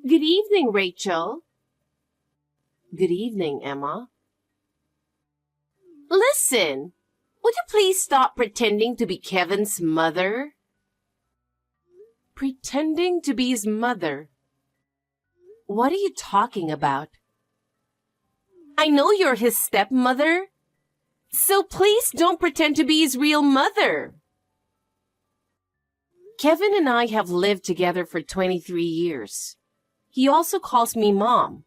Good evening, Rachel. Good evening, Emma. Listen, would you please stop pretending to be Kevin's mother? Pretending to be his mother? What are you talking about? I know you're his stepmother, so please don't pretend to be his real mother. Kevin and I have lived together for 23 years. He also calls me Mom.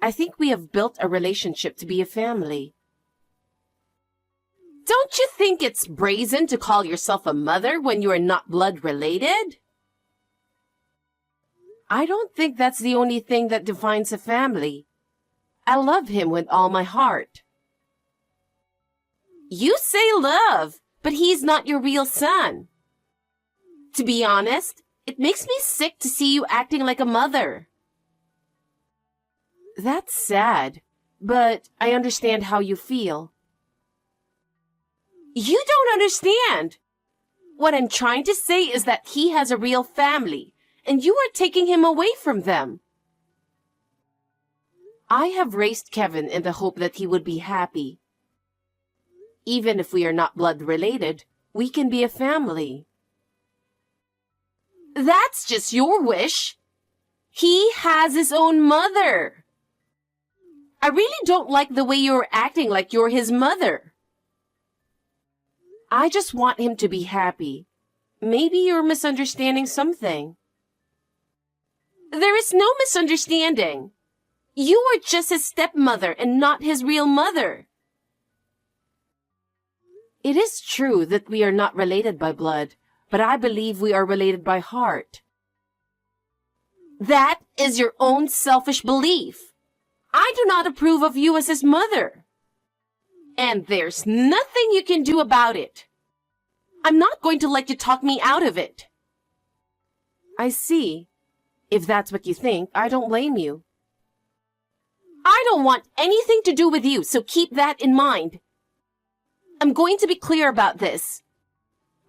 I think we have built a relationship to be a family. Don't you think it's brazen to call yourself a mother when you are not blood related? I don't think that's the only thing that defines a family. I love him with all my heart. You say love, but he's not your real son. To be honest, it makes me sick to see you acting like a mother. That's sad, but I understand how you feel. You don't understand. What I'm trying to say is that he has a real family, and you are taking him away from them. I have raised Kevin in the hope that he would be happy. Even if we are not blood related, we can be a family. That's just your wish. He has his own mother. I really don't like the way you're acting like you're his mother. I just want him to be happy. Maybe you're misunderstanding something. There is no misunderstanding. You are just his stepmother and not his real mother. It is true that we are not related by blood, but I believe we are related by heart. That is your own selfish belief. I do not approve of you as his mother. And there's nothing you can do about it. I'm not going to let you talk me out of it. I see. If that's what you think, I don't blame you. I don't want anything to do with you, so keep that in mind. I'm going to be clear about this.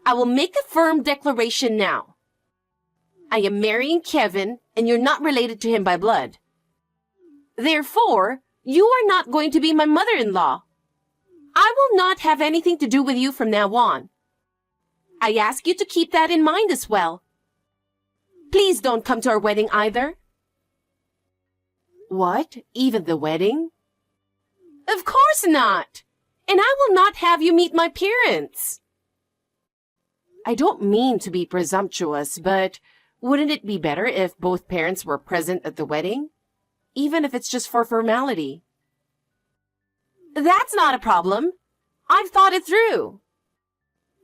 I will make a firm declaration now. I am marrying Kevin, and you're not related to him by blood. Therefore, you are not going to be my mother-in-law. I will not have anything to do with you from now on. I ask you to keep that in mind as well. Please don't come to our wedding either. What? Even the wedding? Of course not. And I will not have you meet my parents. I don't mean to be presumptuous, but wouldn't it be better if both parents were present at the wedding? Even if it's just for formality. That's not a problem. I've thought it through.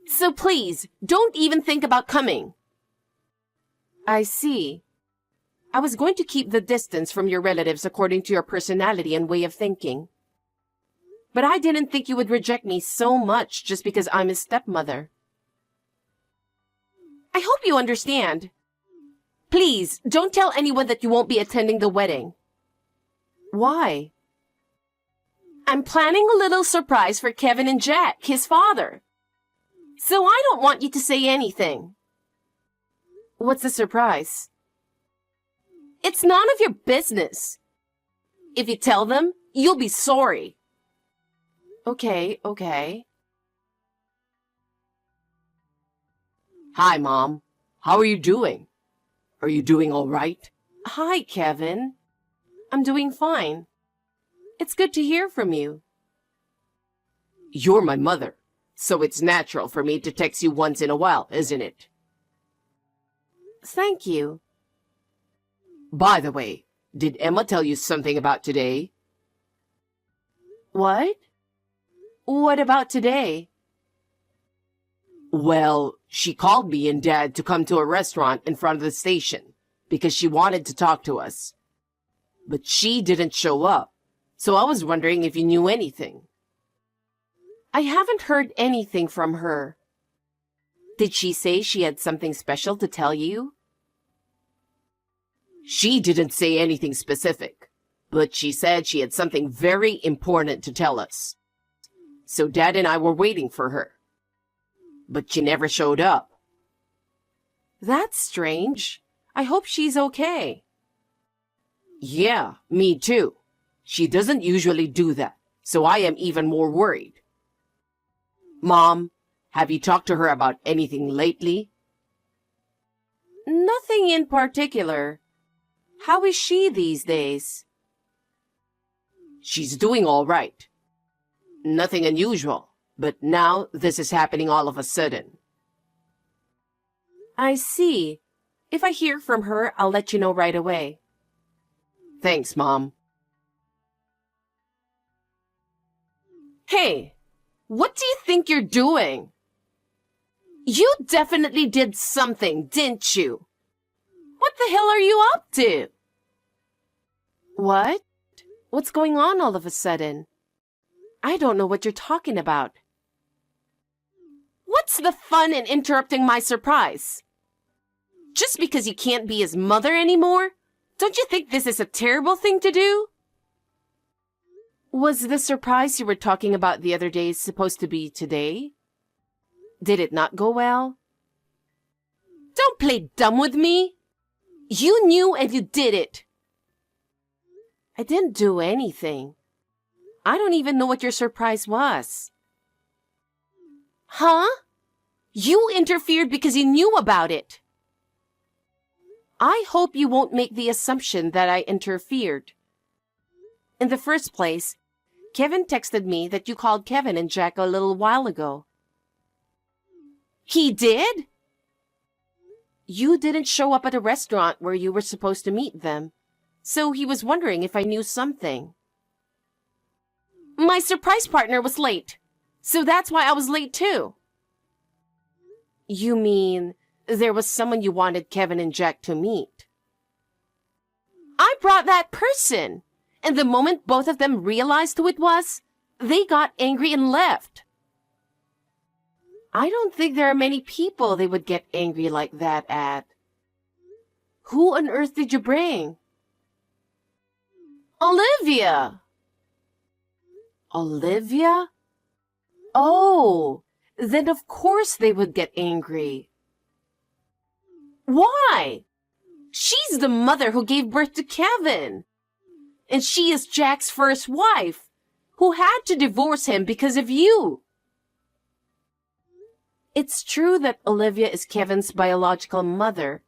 So please, don't even think about coming. I see. I was going to keep the distance from your relatives according to your personality and way of thinking. But I didn't think you would reject me so much just because I'm his stepmother. I hope you understand. Please, don't tell anyone that you won't be attending the wedding. Why? I'm planning a little surprise for Kevin and Jack, his father. So I don't want you to say anything. What's the surprise? It's none of your business. If you tell them, you'll be sorry. Okay. Hi, Mom. How are you doing? Are you doing all right? Hi, Kevin. I'm doing fine. It's good to hear from you. You're my mother, so it's natural for me to text you once in a while, isn't it? Thank you. By the way, did Emma tell you something about today? What? What about today? Well, she called me and Dad to come to a restaurant in front of the station because she wanted to talk to us. But she didn't show up, so I was wondering if you knew anything. I haven't heard anything from her. Did she say she had something special to tell you? She didn't say anything specific, but she said she had something very important to tell us. So Dad and I were waiting for her. But she never showed up. That's strange. I hope she's okay. Yeah, me too. She doesn't usually do that, so I am even more worried. Mom, have you talked to her about anything lately? Nothing in particular. How is she these days? She's doing all right. Nothing unusual, but now this is happening all of a sudden. I see. If I hear from her, I'll let you know right away. Thanks, Mom. Hey, what do you think you're doing? You definitely did something, didn't you? What the hell are you up to? What? What's going on all of a sudden? I don't know what you're talking about. What's the fun in interrupting my surprise? Just because you can't be his mother anymore? Don't you think this is a terrible thing to do? Was the surprise you were talking about the other day supposed to be today? Did it not go well? Don't play dumb with me. You knew and you did it. I didn't do anything. I don't even know what your surprise was. Huh? You interfered because you knew about it. I hope you won't make the assumption that I interfered. In the first place, Kevin texted me that you called Kevin and Jack a little while ago. He did? You didn't show up at a restaurant where you were supposed to meet them, so he was wondering if I knew something. My surprise partner was late, so that's why I was late too. You mean there was someone you wanted Kevin and Jack to meet? I brought that person, and the moment both of them realized who it was, they got angry and left. I don't think there are many people they would get angry like that at. Who on earth did you bring? Olivia! Olivia? Oh, then of course they would get angry. Why? She's the mother who gave birth to Kevin. And she is Jack's first wife, who had to divorce him because of you. It's true that Olivia is Kevin's biological mother.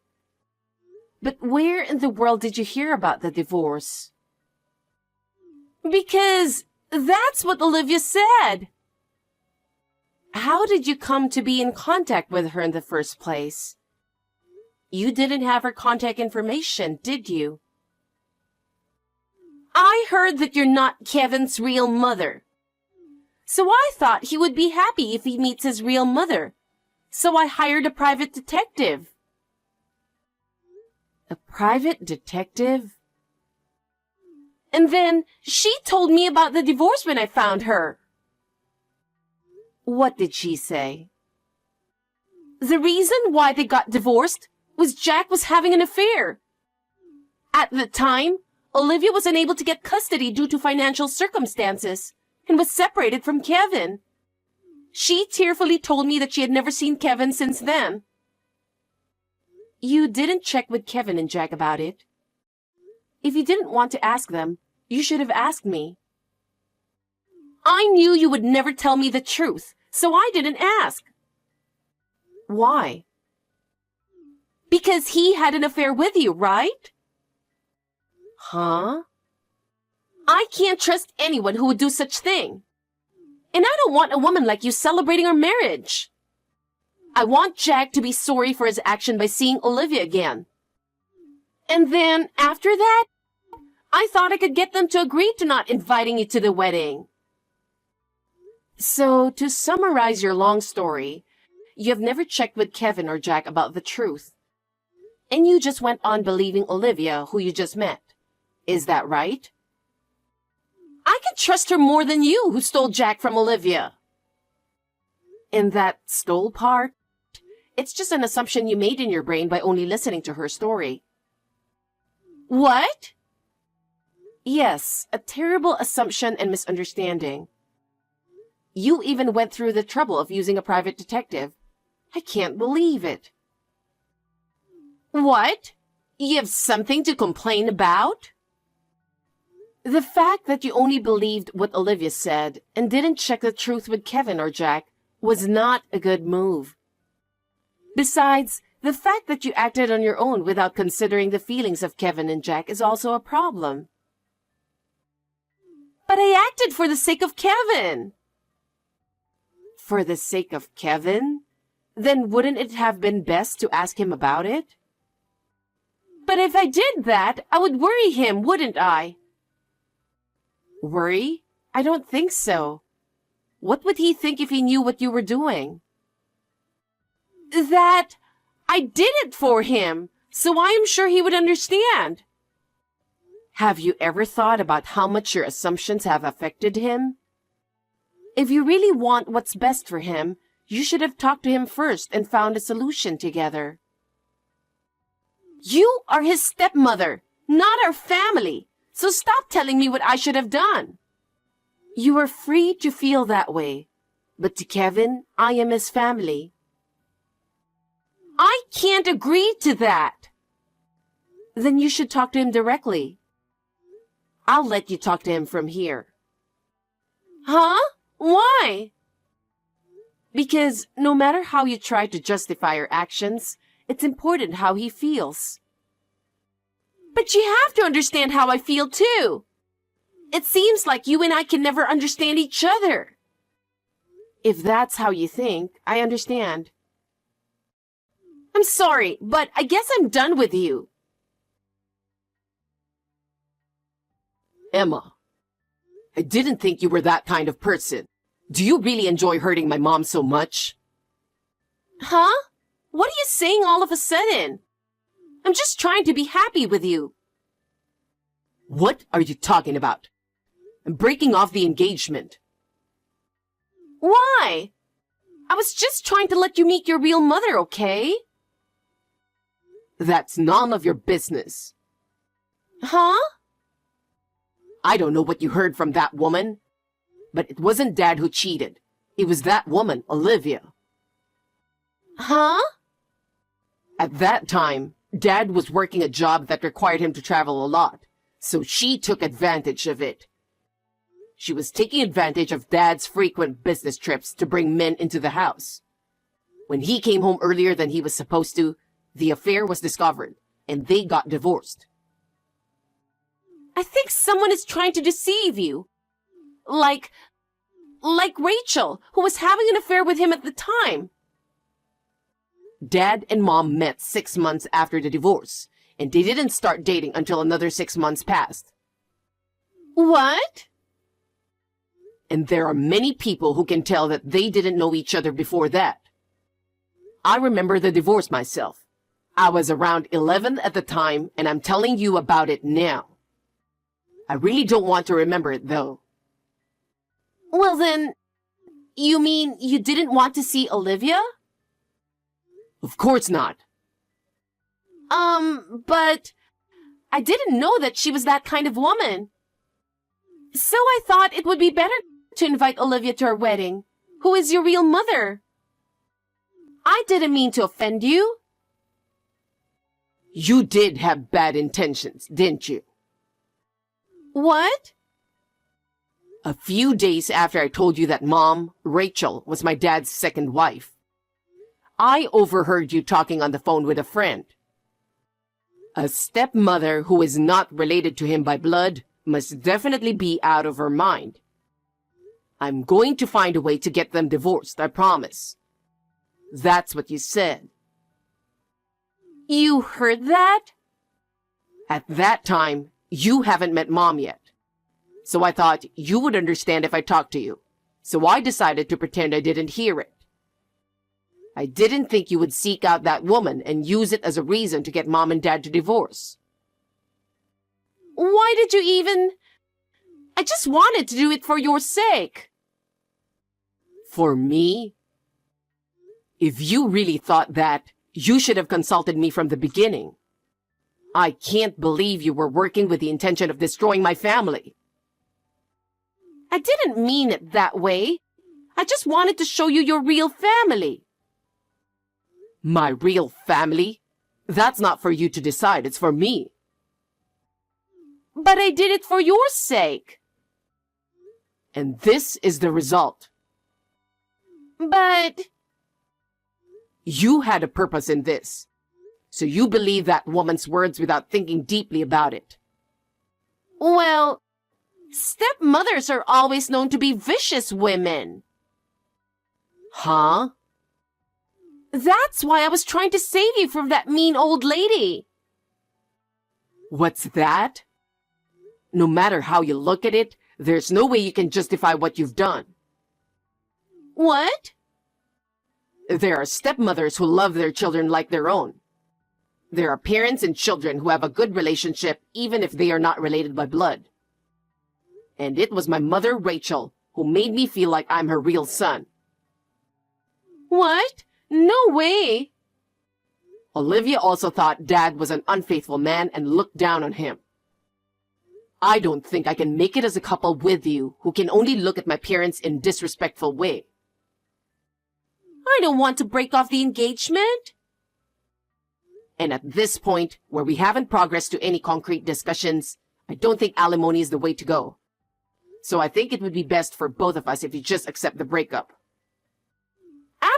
But where in the world did you hear about the divorce? Because that's what Olivia said. How did you come to be in contact with her in the first place? You didn't have her contact information, did you? I heard that you're not Kevin's real mother. So I thought he would be happy if he meets his real mother. So I hired a private detective. A private detective? And then she told me about the divorce when I found her. What did she say? The reason why they got divorced was Jack was having an affair. At the time, Olivia was unable to get custody due to financial circumstances and was separated from Kevin. She tearfully told me that she had never seen Kevin since then. You didn't check with Kevin and Jack about it. If you didn't want to ask them, you should have asked me. I knew you would never tell me the truth, so I didn't ask. Why? Because he had an affair with you, right? Huh? I can't trust anyone who would do such thing. And I don't want a woman like you celebrating our marriage. I want Jack to be sorry for his action by seeing Olivia again. And then, after that, I thought I could get them to agree to not inviting you to the wedding. So, to summarize your long story, you have never checked with Kevin or Jack about the truth. And you just went on believing Olivia, who you just met. Is that right? I could trust her more than you, who stole Jack from Olivia. In that stole part, it's just an assumption you made in your brain by only listening to her story. What? Yes, a terrible assumption and misunderstanding. You even went through the trouble of using a private detective. I can't believe it. What? You have something to complain about? The fact that you only believed what Olivia said and didn't check the truth with Kevin or Jack was not a good move. Besides, the fact that you acted on your own without considering the feelings of Kevin and Jack is also a problem. But I acted for the sake of Kevin. For the sake of Kevin? Then wouldn't it have been best to ask him about it? But if I did that, I would worry him, wouldn't I? Worry? I don't think so. What would he think if he knew what you were doing? That I did it for him, so I am sure he would understand. Have you ever thought about how much your assumptions have affected him? If you really want what's best for him, you should have talked to him first and found a solution together. You are his stepmother, not our family, so stop telling me what I should have done. You are free to feel that way, but to Kevin, I am his family. I can't agree to that. Then you should talk to him directly. I'll let you talk to him from here. Huh? Why? Because no matter how you try to justify your actions, it's important how he feels. But you have to understand how I feel too. It seems like you and I can never understand each other. If that's how you think, I understand. I'm sorry, but I guess I'm done with you. Emma, I didn't think you were that kind of person. Do you really enjoy hurting my mom so much? Huh? What are you saying all of a sudden? I'm just trying to be happy with you. What are you talking about? I'm breaking off the engagement. Why? I was just trying to let you meet your real mother, okay? That's none of your business. Huh? I don't know what you heard from that woman, but it wasn't Dad who cheated. It was that woman, Olivia. Huh? At that time, Dad was working a job that required him to travel a lot, so she took advantage of it. She was taking advantage of Dad's frequent business trips to bring men into the house. When he came home earlier than he was supposed to, the affair was discovered, and they got divorced. I think someone is trying to deceive you. Like Rachel, who was having an affair with him at the time. Dad and Mom met 6 months after the divorce, and they didn't start dating until another 6 months passed. What? And there are many people who can tell that they didn't know each other before that. I remember the divorce myself. I was around 11 at the time, and I'm telling you about it now. I really don't want to remember it, though. Well then, you mean you didn't want to see Olivia? Of course not. But I didn't know that she was that kind of woman. So I thought it would be better to invite Olivia to our wedding, who is your real mother. I didn't mean to offend you. You did have bad intentions, didn't you? What? A few days after I told you that Mom, Rachel, was my dad's second wife, I overheard you talking on the phone with a friend. A stepmother who is not related to him by blood must definitely be out of her mind. I'm going to find a way to get them divorced, I promise. That's what you said. You heard that? At that time, you haven't met Mom yet. So I thought you would understand if I talked to you. So I decided to pretend I didn't hear it. I didn't think you would seek out that woman and use it as a reason to get Mom and Dad to divorce. Why did you even... I just wanted to do it for your sake. For me? If you really thought that, you should have consulted me from the beginning. I can't believe you were working with the intention of destroying my family. I didn't mean it that way. I just wanted to show you your real family. My real family? That's not for you to decide, it's for me. But I did it for your sake. And this is the result. But... You had a purpose in this. So you believe that woman's words without thinking deeply about it. Well, stepmothers are always known to be vicious women. Huh? That's why I was trying to save you from that mean old lady. What's that? No matter how you look at it, there's no way you can justify what you've done. What? There are stepmothers who love their children like their own. There are parents and children who have a good relationship even if they are not related by blood. And it was my mother, Rachel, who made me feel like I'm her real son. What? No way. Olivia also thought Dad was an unfaithful man and looked down on him. I don't think I can make it as a couple with you who can only look at my parents in a disrespectful way. I don't want to break off the engagement. And at this point, where we haven't progressed to any concrete discussions, I don't think alimony is the way to go. So I think it would be best for both of us if you just accept the breakup.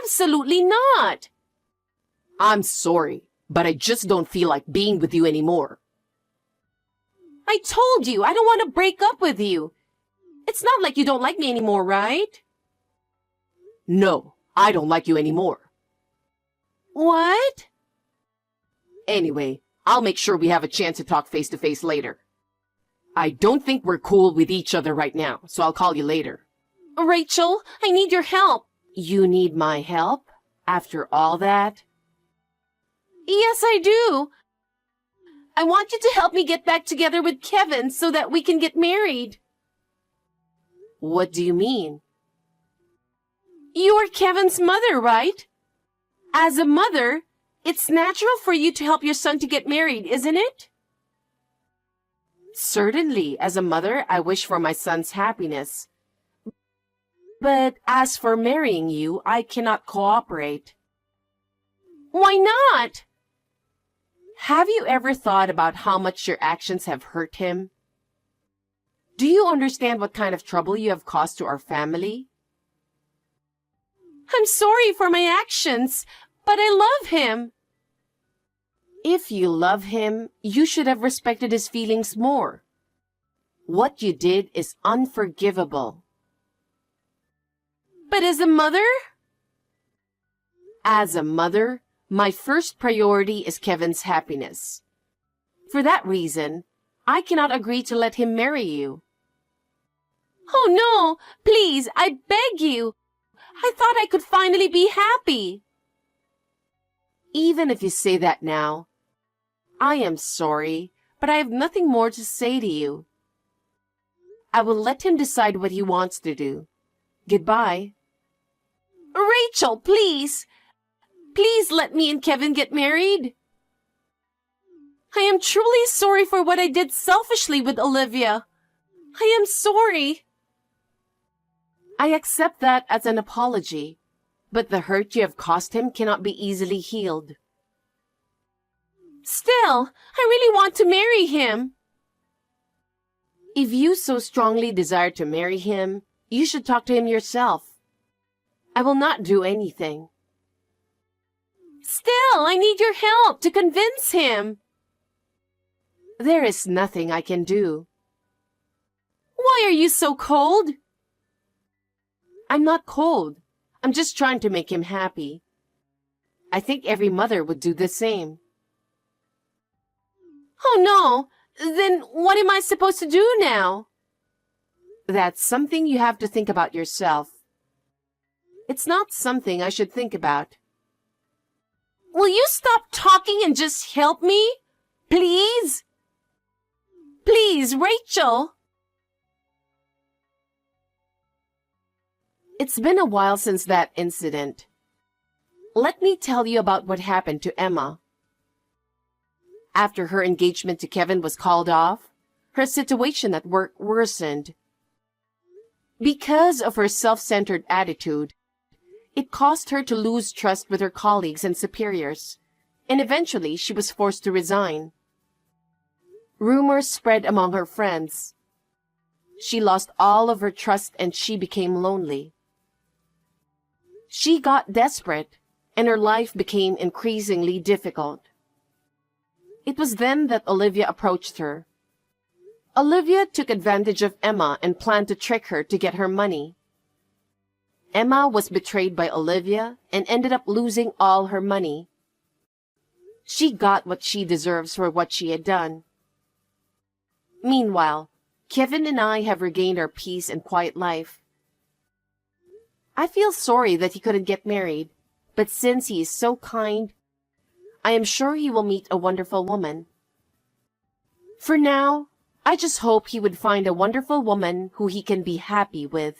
Absolutely not. I'm sorry, but I just don't feel like being with you anymore. I told you, I don't want to break up with you. It's not like you don't like me anymore, right? No, I don't like you anymore. What? Anyway, I'll make sure we have a chance to talk face to face later. I don't think we're cool with each other right now, so I'll call you later. Rachel, I need your help. You need my help? After all that? Yes, I do. I want you to help me get back together with Kevin so that we can get married. What do you mean? You're Kevin's mother, right? As a mother, it's natural for you to help your son to get married, isn't it? Certainly, as a mother, I wish for my son's happiness. But as for marrying you, I cannot cooperate. Why not? Have you ever thought about how much your actions have hurt him? Do you understand what kind of trouble you have caused to our family? I'm sorry for my actions, but I love him. If you love him, you should have respected his feelings more. What you did is unforgivable. But as a mother? As a mother, my first priority is Kevin's happiness. For that reason, I cannot agree to let him marry you. Oh no, please, I beg you. I thought I could finally be happy. Even if you say that now, I am sorry, but I have nothing more to say to you. I will let him decide what he wants to do. Goodbye. Rachel, please. Please let me and Kevin get married. I am truly sorry for what I did selfishly with Olivia. I am sorry. I accept that as an apology, but the hurt you have caused him cannot be easily healed. Still, I really want to marry him. If you so strongly desire to marry him, you should talk to him yourself. I will not do anything. Still, I need your help to convince him. There is nothing I can do. Why are you so cold? I'm not cold. I'm just trying to make him happy. I think every mother would do the same. Oh no, then what am I supposed to do now? That's something you have to think about yourself. It's not something I should think about. Will you stop talking and just help me? Please? Please, Rachel. It's been a while since that incident. Let me tell you about what happened to Emma. After her engagement to Kevin was called off, her situation at work worsened. Because of her self-centered attitude, it caused her to lose trust with her colleagues and superiors, and eventually she was forced to resign. Rumors spread among her friends. She lost all of her trust and she became lonely. She got desperate and her life became increasingly difficult. It was then that Olivia approached her. Olivia took advantage of Emma and planned to trick her to get her money. Emma was betrayed by Olivia and ended up losing all her money. She got what she deserves for what she had done. Meanwhile, Kevin and I have regained our peace and quiet life. I feel sorry that he couldn't get married, but since he is so kind, I am sure he will meet a wonderful woman. For now, I just hope he would find a wonderful woman who he can be happy with.